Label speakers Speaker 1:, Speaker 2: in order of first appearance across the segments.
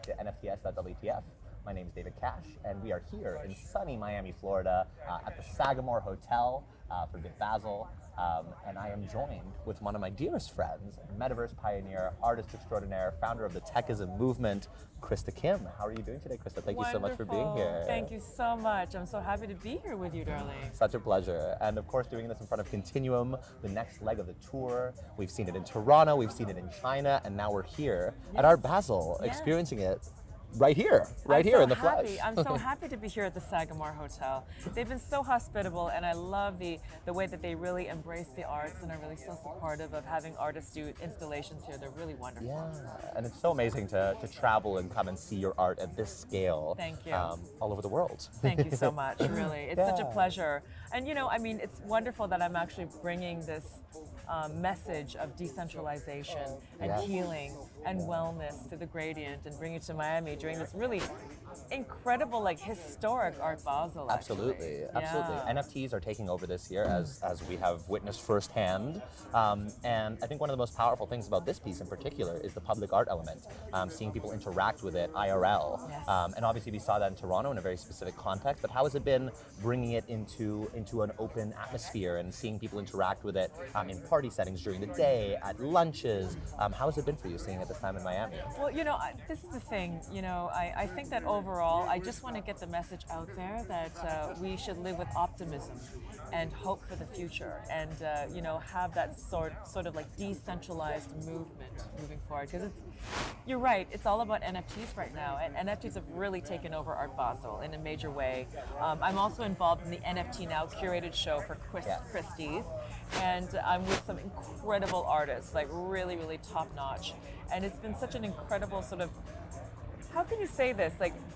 Speaker 1: to NFTS.WTF. My name is David Cash, and we are here in sunny Miami, Florida, at the Sagamore Hotel for the Basel. And I am joined with one of my dearest friends, metaverse pioneer, artist extraordinaire, founder of the Techism movement, Krista Kim. How are you doing today, Krista? Thank you so much for being here.
Speaker 2: Thank you so much. I'm so happy to be here with you, darling.
Speaker 1: Such a pleasure. And of course, doing this in front of Continuum, the next leg of the tour. We've seen it in Toronto, we've seen it in China, and now we're here at Art Basel, experiencing it right here in the flesh.
Speaker 2: I'm so happy to be here at the Sagamore Hotel. They've been so hospitable, and I love the way that they really embrace the arts and are really so supportive of having artists do installations here. They're really wonderful.
Speaker 1: Yeah, and it's so amazing to travel and come and see your art at this scale.
Speaker 2: Thank you.
Speaker 1: All over the world.
Speaker 2: Thank you so much, really. It's such a pleasure. And it's wonderful that I'm actually bringing this message of decentralization and healing and wellness to the Gradient and bring it to Miami during this really incredible, historic Art Basel.
Speaker 1: Absolutely. NFTs are taking over this year, as we have witnessed firsthand. And I think one of the most powerful things about this piece in particular is the public art element, seeing people interact with it IRL.
Speaker 2: Yes.
Speaker 1: And obviously we saw that in Toronto in a very specific context, but how has it been bringing it into an open atmosphere and seeing people interact with it in party settings during the day, at lunches? How has it been for you seeing it this time in Miami?
Speaker 2: Well, this is the thing. I think that overall, I just want to get the message out there that we should live with optimism and hope for the future, and have that sort of decentralized movement moving forward. Because you're right, it's all about NFTs right now, and NFTs have really taken over Art Basel in a major way. I'm also involved in the NFT Now curated show for Christie's, and I'm with some incredible artists, really, really top notch. And it's been such an incredible sort of, how can you say this?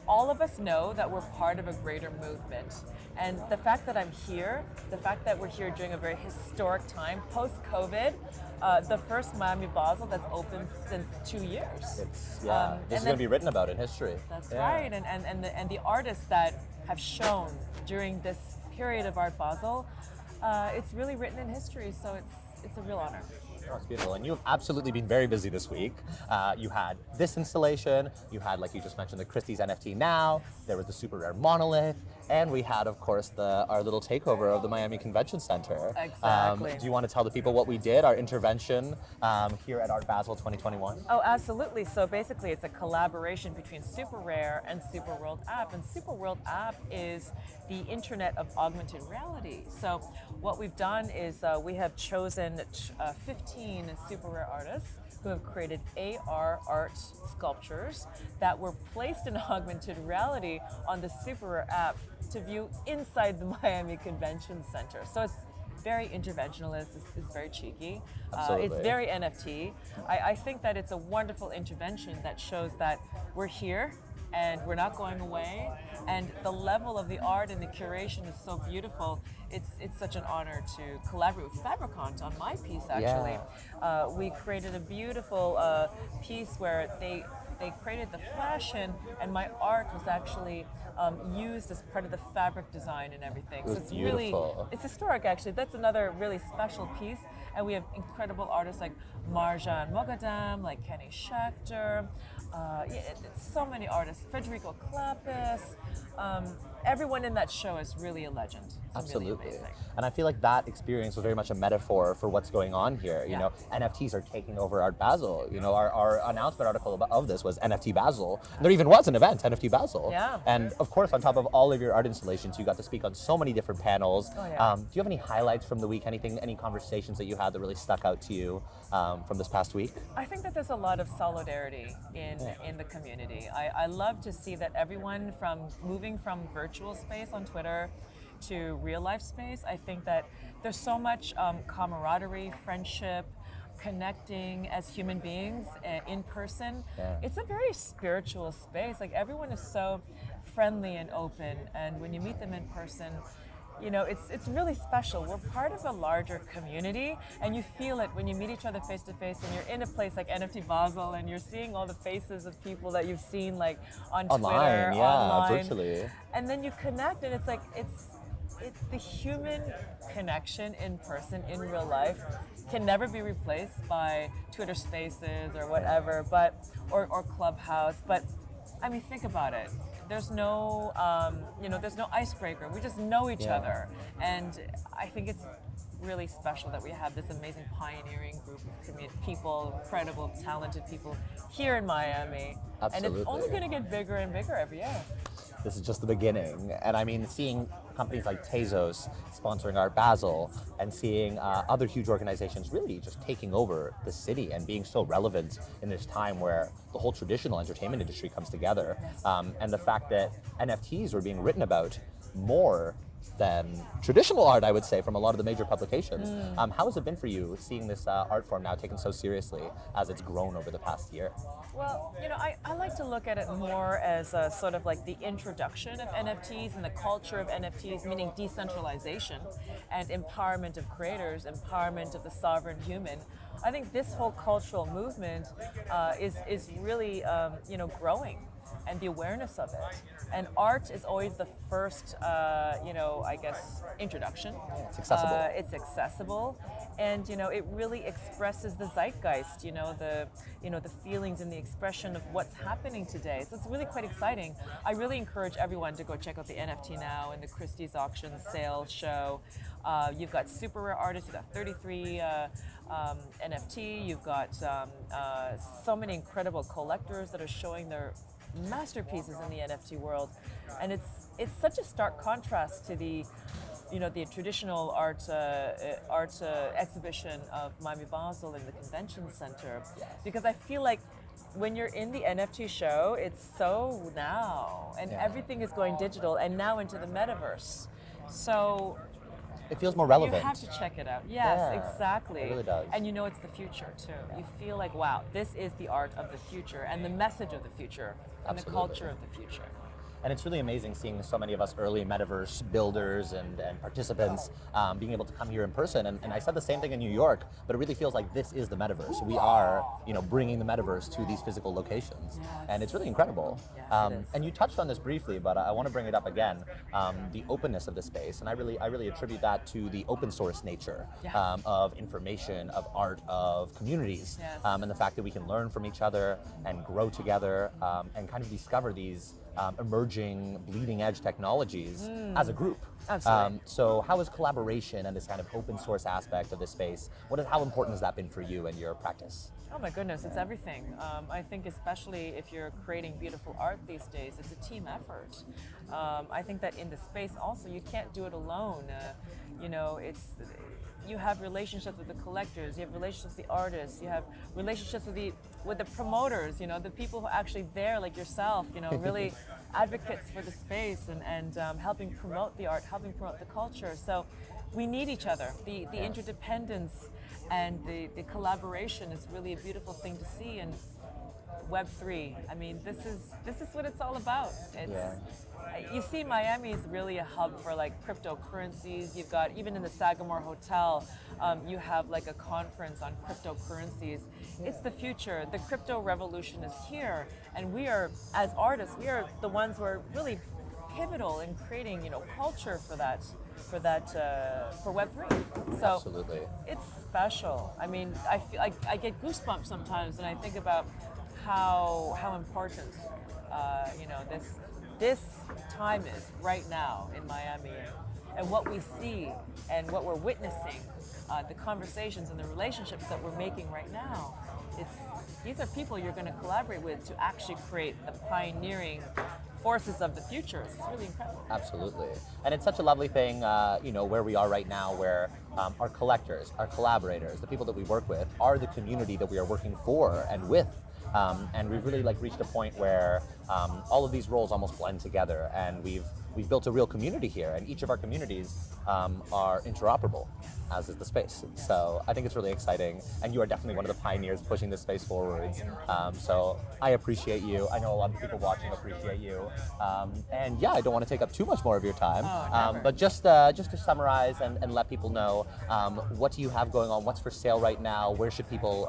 Speaker 2: All of us know that we're part of a greater movement. And the fact that I'm here, the fact that we're here during a very historic time, post-COVID, the first Miami Basel that's open since 2 years.
Speaker 1: This is going to be written about in history.
Speaker 2: That's right, and the artists that have shown during this period of Art Basel, it's really written in history, so it's a real honor.
Speaker 1: Oh, it's beautiful. And you've absolutely been very busy this week. You had this installation, you had, like you just mentioned, the Christie's NFT Now, there was the super rare monolith, and we had, of course, our little takeover of the Miami Convention Center.
Speaker 2: Exactly.
Speaker 1: Do you want to tell the people what we did, our intervention here at Art Basel 2021?
Speaker 2: Oh, absolutely. So basically, it's a collaboration between Super Rare and Super World App. And Super World App is the internet of augmented reality. So what we've done is we have chosen 15 super rare artists who have created AR art sculptures that were placed in augmented reality on the Super Rare app to view inside the Miami Convention Center. So it's very interventionalist, it's very cheeky, it's very NFT. I think that it's a wonderful intervention that shows that we're here and we're not going away, and the level of the art and the curation is so beautiful. It's such an honor to collaborate with Fabricant on my piece, actually. We created a beautiful piece where they created the fashion, and my art was actually used as part of the fabric design and everything.
Speaker 1: So
Speaker 2: it's
Speaker 1: beautiful.
Speaker 2: really, it's historic actually. That's another really special piece. And we have incredible artists like Marjan Mogadam, like Kenny Schechter, so many artists, Federico Clapis. Everyone in that show is really a legend. It's
Speaker 1: Absolutely.
Speaker 2: Really amazing.
Speaker 1: And I feel like that experience was very much a metaphor for what's going on here. You know, NFTs are taking over Art Basel. Our announcement article of this was NFT Basel. There even was an event, NFT Basel.
Speaker 2: Yeah.
Speaker 1: And of course, on top of all of your art installations, you got to speak on so many different panels.
Speaker 2: Oh, yeah.
Speaker 1: Do you have any highlights from the week? Any conversations that you had that really stuck out to you from this past week?
Speaker 2: I think that there's a lot of solidarity in the community. I love to see that everyone moving from virtual space on Twitter to real life space. I think that there's so much camaraderie, friendship, connecting as human beings in person. It's a very spiritual space. Everyone is so friendly and open, and when you meet them in person, it's really special. We're part of a larger community, and you feel it when you meet each other face to face, and you're in a place like NFT Basel, and you're seeing all the faces of people that you've seen on Twitter, online,
Speaker 1: virtually.
Speaker 2: And then you connect, and it's the human connection in person, in real life, can never be replaced by Twitter Spaces or whatever, or Clubhouse. But I mean, think about it. There's no, there's no icebreaker. We just know each other, and I think it's really special that we have this amazing pioneering group of people, incredible, talented people here in Miami.
Speaker 1: Absolutely.
Speaker 2: And it's only going to get bigger and bigger every year.
Speaker 1: This is just the beginning. And I mean, seeing companies like Tezos sponsoring Art Basel and seeing other huge organizations really just taking over the city and being so relevant in this time where the whole traditional entertainment industry comes together. And the fact that NFTs were being written about more than traditional art, I would say, from a lot of the major publications. How has it been for you seeing this art form now taken so seriously as it's grown over the past year?
Speaker 2: Well, I like to look at it more as a sort of like the introduction of NFTs and the culture of NFTs, meaning decentralization and empowerment of creators, empowerment of the sovereign human. I think this whole cultural movement is really growing, and the awareness of it. And art is always the first, introduction.
Speaker 1: It's accessible.
Speaker 2: It's accessible, and it really expresses the zeitgeist. The feelings and the expression of what's happening today. So it's really quite exciting. I really encourage everyone to go check out the NFT Now and the Christie's auction sale show. You've got super rare artists. You've got 33 NFT. You've got so many incredible collectors that are showing their masterpieces in the NFT world, and it's such a stark contrast to the traditional art exhibition of Miami Basel in the convention center, because I feel like when you're in the NFT show, it's so now, and everything is going digital and now into the metaverse. So
Speaker 1: it feels more relevant.
Speaker 2: You have to check it out. Yes, exactly.
Speaker 1: It really does.
Speaker 2: And it's the future too. You feel like, wow, this is the art of the future and the message of the future and the culture of the future.
Speaker 1: And it's really amazing seeing so many of us early metaverse builders and participants being able to come here in person. And I said the same thing in New York, but it really feels like this is the metaverse. We are, bringing the metaverse to these physical locations.
Speaker 2: Yes.
Speaker 1: And it's really incredible.
Speaker 2: Yes, it is.
Speaker 1: And you touched on this briefly, but I want to bring it up again, the openness of the space. And I really attribute that to the open source nature of information, of art, of communities, and the fact that we can learn from each other and grow together and kind of discover these emerging bleeding edge technologies as a group.
Speaker 2: Absolutely.
Speaker 1: So how is collaboration and this kind of open source aspect of this space, how important has that been for you and your practice?
Speaker 2: Oh my goodness, it's everything. I think especially if you're creating beautiful art these days, it's a team effort. I think that in the space also, you can't do it alone. You have relationships with the collectors, you have relationships with the artists, you have relationships with the promoters, the people who are actually there, like yourself, really advocates for the space and helping promote the art, helping promote the culture. So we need each other. The interdependence and the collaboration is really a beautiful thing to see. And Web3, I mean, this is what it's all about. You see, Miami is really a hub for like cryptocurrencies. You've got, even in the Sagamore Hotel, you have like a conference on cryptocurrencies. It's the future. The crypto revolution is here, and we are, as artists, we are the ones who are really pivotal in creating, culture for Web3. So
Speaker 1: Absolutely.
Speaker 2: It's special. I mean, I feel like I get goosebumps sometimes, and I think about how important, this time is right now in Miami, and what we see and what we're witnessing, the conversations and the relationships that we're making right now. These are people you're going to collaborate with to actually create the pioneering forces of the future. It's really incredible.
Speaker 1: Absolutely. And it's such a lovely thing, where we are right now, where our collectors, our collaborators, the people that we work with are the community that we are working for and with. And we've really reached a point where all of these roles almost blend together, and we've built a real community here, and each of our communities are interoperable, as is the space. So I think it's really exciting, and you are definitely one of the pioneers pushing this space forwards. So I appreciate you. I know a lot of people watching appreciate you. And I don't want to take up too much more of your time, but just to summarize and let people know, what do you have going on? What's for sale right now? Where should people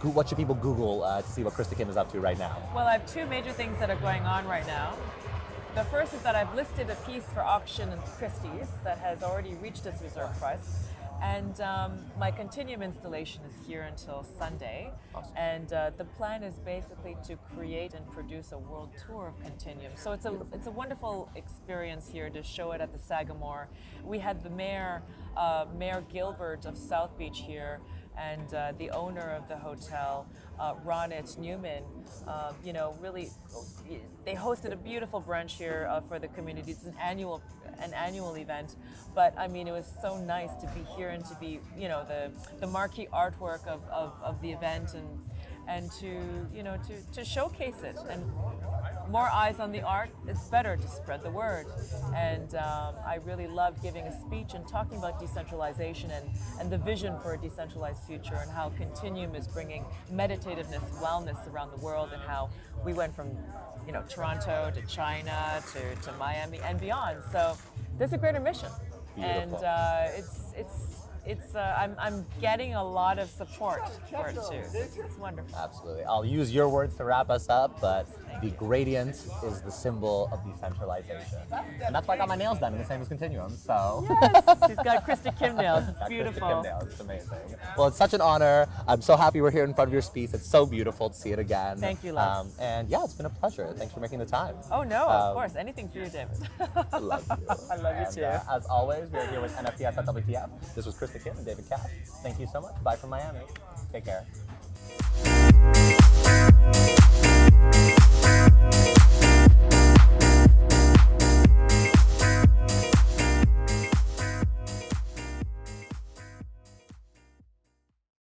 Speaker 1: what should people Google to see what Krista Kim is up to right now?
Speaker 2: Well, I have two major things that are going on right now. The first is that I've listed a piece for auction in Christie's that has already reached its reserve price. And my Continuum installation is here until Sunday.
Speaker 1: Awesome.
Speaker 2: And the plan is basically to create and produce a world tour of Continuum. So it's a wonderful experience here to show it at the Sagamore. We had the mayor, Mayor Gilbert of South Beach here, and the owner of the hotel, Ronit Newman, really, they hosted a beautiful brunch here for the community. It's an annual event, but I mean, it was so nice to be here and to be, the marquee artwork of the event and to showcase it. And more eyes on the art, it's better to spread the word. And I really love giving a speech and talking about decentralization and the vision for a decentralized future, and how Continuum is bringing meditativeness, wellness around the world, and how we went from Toronto to China to Miami and beyond. So there's a greater mission.
Speaker 1: Beautiful.
Speaker 2: And I'm getting a lot of support for it too. It's wonderful.
Speaker 1: Absolutely. I'll use your words to wrap us up, but the gradient is the symbol of decentralization. And that's why I got my nails done in the same as Continuum, so.
Speaker 2: Yes, he's got Krista Kim nails. It's beautiful.
Speaker 1: Krista Kim nails. It's amazing. Well, it's such an honor. I'm so happy we're here in front of your piece. It's so beautiful to see it again.
Speaker 2: Thank you, love.
Speaker 1: And yeah, it's been a pleasure. Thanks for making the time.
Speaker 2: Oh no, of course. Anything for you, David.
Speaker 1: I love you.
Speaker 2: I love you too.
Speaker 1: As always, we're here with NFTS.WTF. This was Krista Kim and David Cash. Thank you so much. Bye from Miami. Take care.